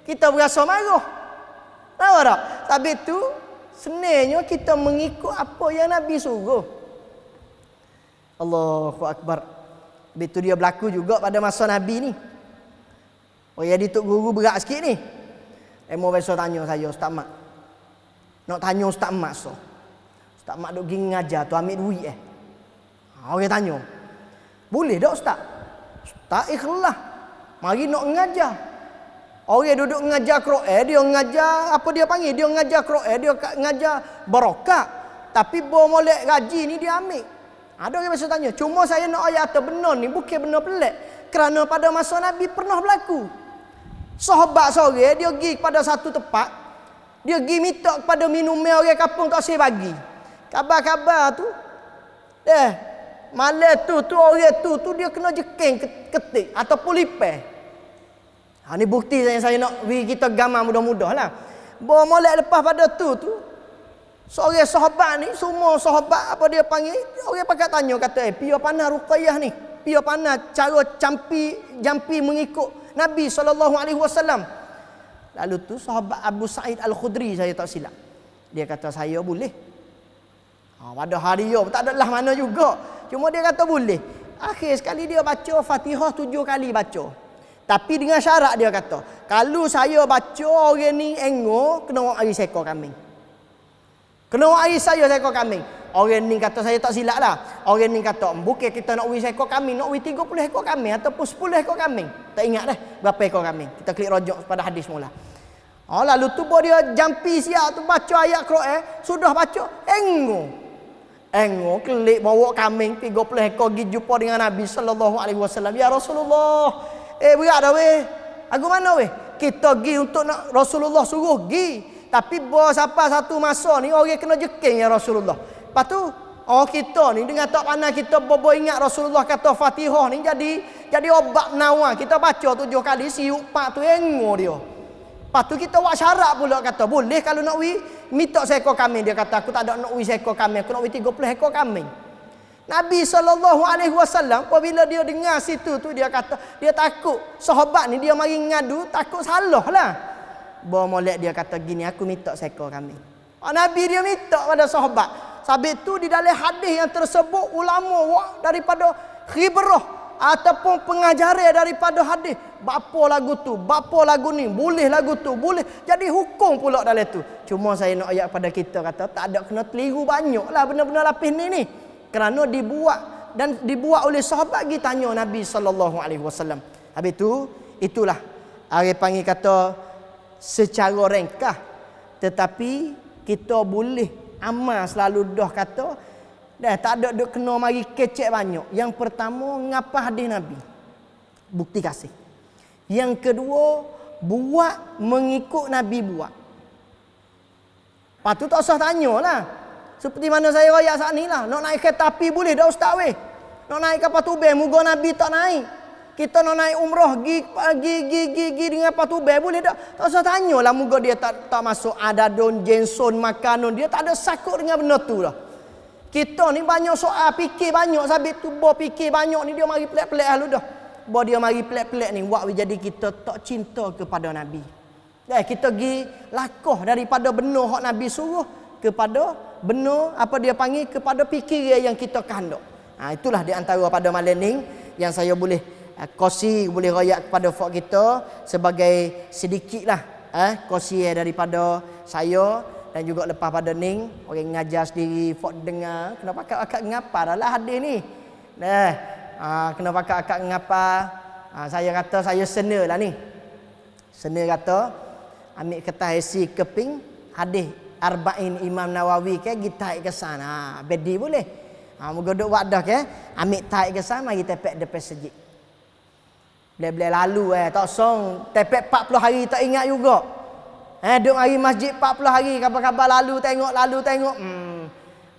A: kita berasa marah. Tahu tak? Tapi tu sebenarnya kita mengikut apa yang Nabi suruh. Allahu Akbar. Betul dia berlaku juga pada masa Nabi ni. Jadi tok guru berat sikit ni. Mau besok tanya saya Ustaz Mak. Nak tanya Ustaz Mak so. Ustaz Mak duk pergi ngajar tu ambil duit Orang tanya. Boleh tak Ustaz? Ustaz ikhlas. Mari nak ngajar. Orang duduk ngajar Quran, dia ngajar apa dia panggil? Dia ngajar Quran, dia ngajar barakat. Tapi bawa molek gaji ni dia ambil. Ada orang biasa tanya, cuma saya nak ayat atau benar ni bukan benar pelik. Kerana pada masa Nabi pernah berlaku. Sahabat sore dia pergi kepada satu tempat, dia pergi minta kepada minum orang kampung tak saya bagi. Kabar-kabar tu Malam tu orang tu dia kena jekeng ketik ataupun lipas. Ni bukti saya nak bagi kita gambar mudah-mudah lah. Bawa molek lepas pada tu seorang sahabat ni, semua sahabat apa dia panggil, orang pakat tanya kata, pia panah Ruqayyah ni, pia panah cara jampi mengikut Nabi SAW. Lalu tu sahabat Abu Sa'id Al-Khudri, saya tak silap, dia kata saya boleh. Pada hari yo tak adalah mana juga, cuma dia kata boleh. Akhir sekali dia baca Fatihah 7 kali baca. Tapi dengan syarat dia kata, kalau saya baca orang ni engok, kena air seekor kambing. Kena air saya seekor kambing. Orang ni kata, saya tak silap lah, orang ni kata, bukan kita nak uji seekor kambing, nak uji 30 ekor kambing ataupun 10 ekor kambing. Tak ingat dah berapa ekor kambing. Kita klik rojok pada hadis mula. Lalu tu dia jampi siap tu baca ayat Quran, sudah baca engok klik bawa kambing 30 ekor pergi jumpa dengan Nabi SAW. Ya Rasulullah, berat dah weh. Aku mana weh? Kita pergi untuk nak Rasulullah suruh pergi. Tapi bos apa satu masa ni orang kena jekeng ya Rasulullah. Lepas tu kita ni dengan tak pandai kita bobo ingat Rasulullah kata Fatihah ni jadi obat penawar. Kita baca 7 kali siup pak tu engok dia. Lepas tu kita buat syarat pula kata boleh kalau nak minta seekor kambing. Dia kata aku tak ada nak seekor kambing, aku nak 30 ekor kambing. Nabi SAW apabila dia dengar situ tu, dia kata dia takut sahabat ni dia mari ngadu, takut salah lah. Bawa molek dia kata gini, aku minta seekor kambing. Nabi dia minta pada sahabat. Sabit tu di dalam hadis yang tersebut ulama daripada khibrah ataupun pengajaran daripada hadis, bapa lagu tu, bapa lagu ni, boleh lagu tu, boleh. Jadi hukum pula dalam tu. Cuma saya nak ayat pada kita kata tak ada kena keliru banyaklah benda-benda lapis ni. Kerana dibuat oleh sahabat pergi tanya Nabi SAW. Habis tu itulah orang panggil kata secara ringkas, tetapi kita boleh amal selalu dah kata tak ada duk kena mari kecek banyak. Yang pertama ngapa hadis Nabi, bukti kasih. Yang kedua buat mengikut Nabi buat. Patut tak usah tanyalah. Seperti mana saya royak saat ni lah. Nak naik kereta api boleh dah ustaz weh. Nak naik kapal tubel moga Nabi tak naik. Kita nak naik umrah gi dengan kapal tubel boleh dah. Tak usah tanyalah moga dia tak masuk adadun jenson makanan. Dia tak ada sakut dengan benda tu dah. Kita ni banyak soal, fikir banyak. Sabit tu bo fikir banyak ni dia mari pelik-pelik halu dah. Bo dia mari pelik-pelik ni buat jadi kita tak cinta kepada Nabi. Kita pergi lakoh daripada benar hak Nabi suruh kepada benar apa dia panggil kepada fikir yang kita kehendak. Itulah di antara pada malam ni yang saya boleh kongsi, boleh royak kepada fak kita sebagai sedikitlah kongsi daripada saya. Dan juga lepas pada ning orang ngajar sendiri fak dengar kenapa akak ngapa dalam hadis ni. Kenapa akak ngapa? Saya kata saya senalah ni. Sena kata ambil kertas isi keping hadis Arba'in Imam Nawawi ke kita ke sana. Bedi boleh. Moga duk wadah ke ambil taik ke sana mari tepek depan masjid. Boleh lalu tak song tepek 40 hari tak ingat juga. Duk mari masjid 40 hari kabar-kabar lalu tengok.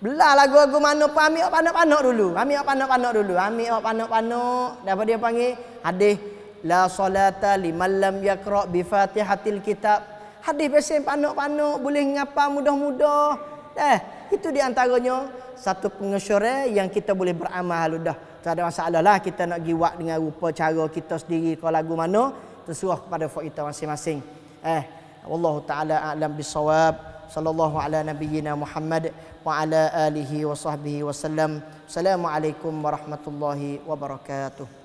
A: Belah lagu-lagu mana pun ambil panak-panak dulu. Ambil panak-panak. Dapat dia panggil hadis la solata liman lam yaqra bi Fatihatil kitab. Hadis pesen panak-panak boleh ngapa mudah-mudah. Itu di antaranya satu pengesyuran yang kita boleh beramal dah. Tak ada masalah lah kita nak giwak dengan rupa cara kita sendiri kalau lagu mana terserah kepada fak kita masing-masing. Wallahu taala a'lam bisawab. Sallallahu ala nabiyyina Muhammad wa ala alihi wa sahbihi wasallam. Assalamualaikum warahmatullahi wabarakatuh.